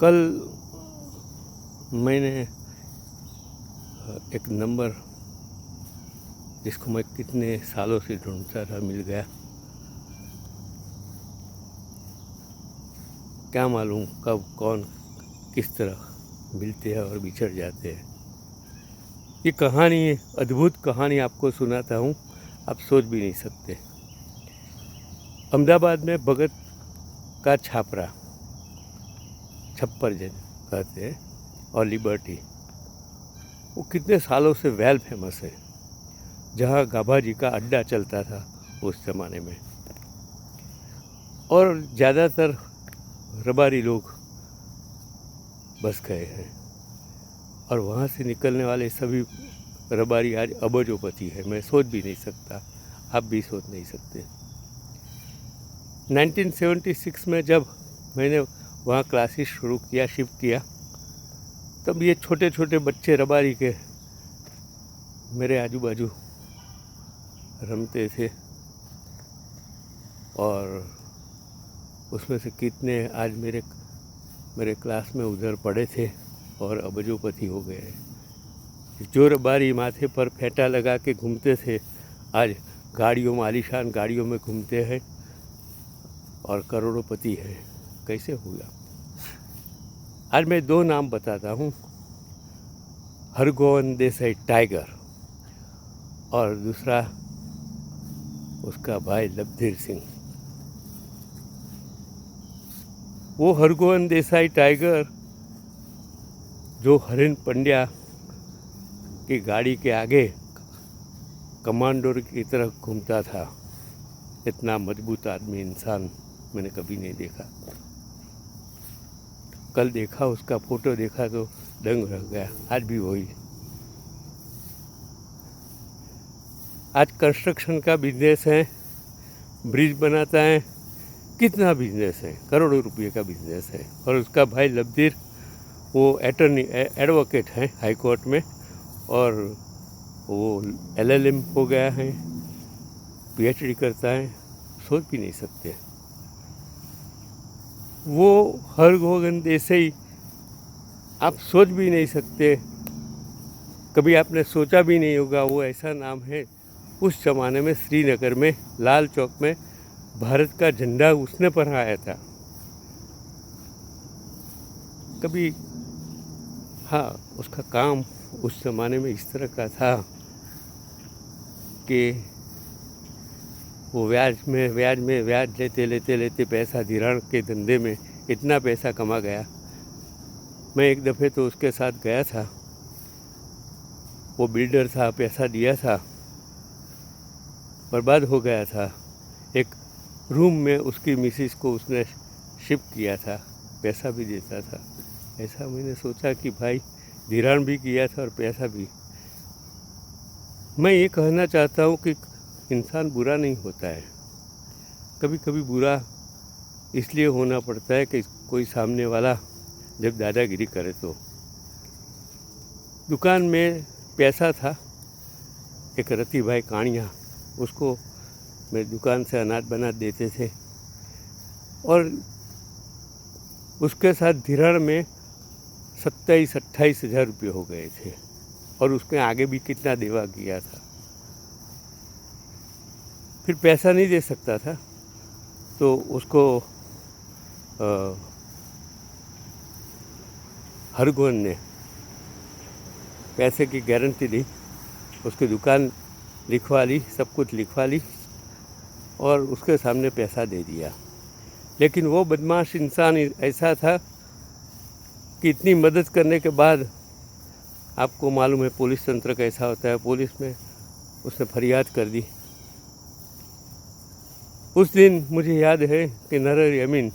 कल मैंने एक नंबर जिसको मैं कितने सालों से ढूंढता था मिल गया। क्या मालूम कब कौन किस तरह मिलते हैं और बिछड़ जाते हैं। ये कहानी, अद्भुत कहानी आपको सुनाता हूँ, आप सोच भी नहीं सकते। अहमदाबाद में भगत का छापरा, छप्पर जन कहते हैं, और लिबर्टी, वो कितने सालों से वेल फेमस है, जहाँ गाभा जी का अड्डा चलता था उस ज़माने में। और ज़्यादातर रबारी लोग बस गए हैं, और वहाँ से निकलने वाले सभी रबारी आज अबजोपति है। मैं सोच भी नहीं सकता, आप भी सोच नहीं सकते। 1976 में जब मैंने वहाँ क्लासेस शुरू किया, शिफ्ट किया, तब ये छोटे छोटे बच्चे रबारी के मेरे आजू बाजू रमते थे, और उसमें से कितने आज मेरे क्लास में उधर पढ़े थे और अबजोपति हो गए। जो रबारी माथे पर फेंटा लगा के घूमते थे, आज गाड़ियों में, आलीशान गाड़ियों में घूमते हैं और करोड़ोपति है। कैसे हुआ? आज मैं दो नाम बताता हूँ, हरगोविंद देसाई टाइगर, और दूसरा उसका भाई लबधीर सिंह। वो हरगोविंद देसाई टाइगर जो हरिन पंड्या की गाड़ी के आगे कमांडोर की तरह घूमता था, इतना मजबूत आदमी, इंसान मैंने कभी नहीं देखा। कल देखा, उसका फोटो देखा तो दंग रह गया। आज भी वही। आज कंस्ट्रक्शन का बिजनेस है, ब्रिज बनाता है, कितना बिजनेस है, करोड़ों रुपये का बिजनेस है। और उसका भाई लबधीर, वो एडवोकेट है हाई कोर्ट में, और वो LLM हो गया है, PhD करता है। सोच भी नहीं सकते। वो हरगोविंद देसाई, आप सोच भी नहीं सकते, कभी आपने सोचा भी नहीं होगा। वो ऐसा नाम है, उस ज़माने में श्रीनगर में लाल चौक में भारत का झंडा उसने फहराया था। कभी, हाँ, उसका काम उस ज़माने में इस तरह का था कि वो ब्याज लेते लेते पैसा, धिराण के धंधे में इतना पैसा कमा गया। मैं एक दफ़े तो उसके साथ गया था, वो बिल्डर था, पैसा दिया था, बर्बाद हो गया था। एक रूम में उसकी मिसिस को उसने शिफ्ट किया था, पैसा भी देता था। ऐसा मैंने सोचा कि भाई धिराण भी किया था और पैसा भी। मैं ये कहना चाहता हूँ कि इंसान बुरा नहीं होता है, कभी कभी बुरा इसलिए होना पड़ता है कि कोई सामने वाला जब दादागिरी करे तो। दुकान में पैसा था, एक रति भाई कानिया, उसको मेरी दुकान से अनाज बनाज देते थे, और उसके साथ धिराण में 27-28 हज़ार रुपये हो गए थे, और उसने आगे भी कितना देवा किया था। फिर पैसा नहीं दे सकता था, तो उसको हरगोविंद ने पैसे की गारंटी दी, उसकी दुकान लिखवा ली, सब कुछ लिखवा ली, और उसके सामने पैसा दे दिया। लेकिन वो बदमाश इंसान ऐसा था कि इतनी मदद करने के बाद, आपको मालूम है पुलिस तंत्र कैसा होता है, पुलिस में उसने फरियाद कर दी। उस दिन मुझे याद है कि नरहरि अमीन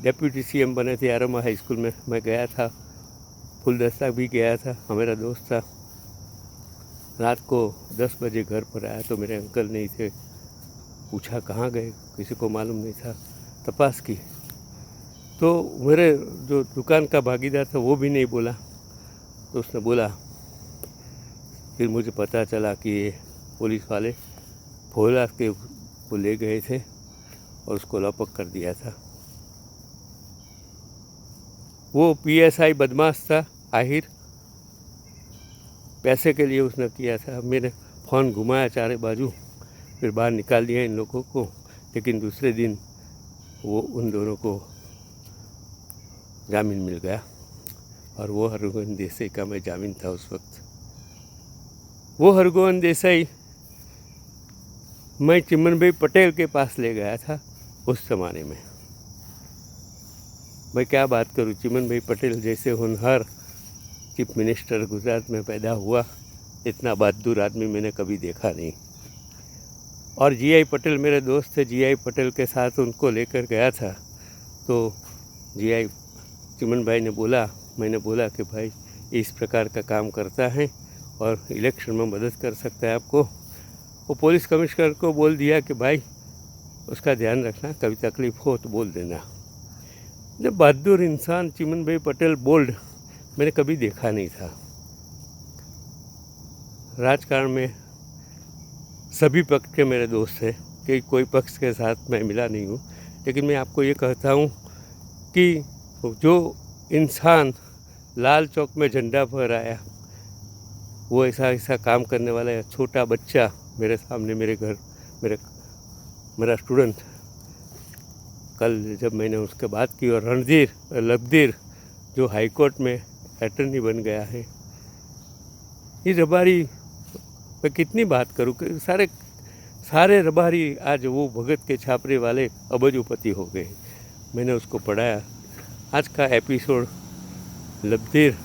डेप्यूटी CM बने थे आरमा हाई स्कूल में। मैं गया था, फुलदस्ता भी गया था, मेरा दोस्त था। रात को 10 बजे घर पर आया तो मेरे अंकल नहीं थे। पूछा कहाँ गए, किसी को मालूम नहीं था। तपास की तो मेरे जो दुकान का भागीदार था वो भी नहीं बोला। तो उसने बोला, फिर मुझे पता चला कि ये पुलिस वाले भोला के को ले गए थे और उसको लॉकअप कर दिया था। वो पीएसआई बदमाश था आहिर, पैसे के लिए उसने किया था। मैंने फ़ोन घुमाया चारे बाजू, फिर बाहर निकाल दिया इन लोगों को, लेकिन दूसरे दिन वो उन दोनों को जामीन मिल गया और वो हरगोविंद देसाई का मैं जामीन था उस वक्त। वो हरगोविंद देसाई मैं चिमन भाई पटेल के पास ले गया था उस ज़माने में। मैं क्या बात करूं, चिमन भाई पटेल जैसे होनहार चीफ मिनिस्टर गुजरात में पैदा हुआ, इतना बहादुर आदमी मैंने कभी देखा नहीं। और जीआई पटेल मेरे दोस्त थे, जीआई पटेल के साथ उनको लेकर गया था तो जीआई चिमन भाई ने बोला, मैंने बोला कि भाई इस प्रकार का काम करता है और इलेक्शन में मदद कर सकता है आपको। वो पुलिस कमिश्नर को बोल दिया कि भाई उसका ध्यान रखना, कभी तकलीफ़ हो तो बोल देना। जब बहादुर इंसान चिमन भाई पटेल बोल्ड मैंने कभी देखा नहीं था। राजकारण में सभी पक्ष के मेरे दोस्त हैं, कि कोई पक्ष के साथ मैं मिला नहीं हूँ, लेकिन मैं आपको ये कहता हूँ कि जो इंसान लाल चौक में झंडा फहराया, वो ऐसा काम करने वाला छोटा बच्चा मेरे सामने, मेरे घर, मेरा स्टूडेंट, कल जब मैंने उसके बात की, और रणधीर लखदीर जो हाई कोर्ट में अटर्नी बन गया है, ये रबारी मैं कितनी बात करूँ कि सारे रबारी आज वो भगत के छापरे वाले अबजोपति हो गए। मैंने उसको पढ़ाया। आज का एपिसोड लखदीर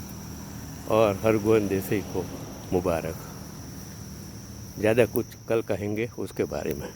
और हरगोविंद देसाई को मुबारक। ज़्यादा कुछ कल कहेंगे उसके बारे में।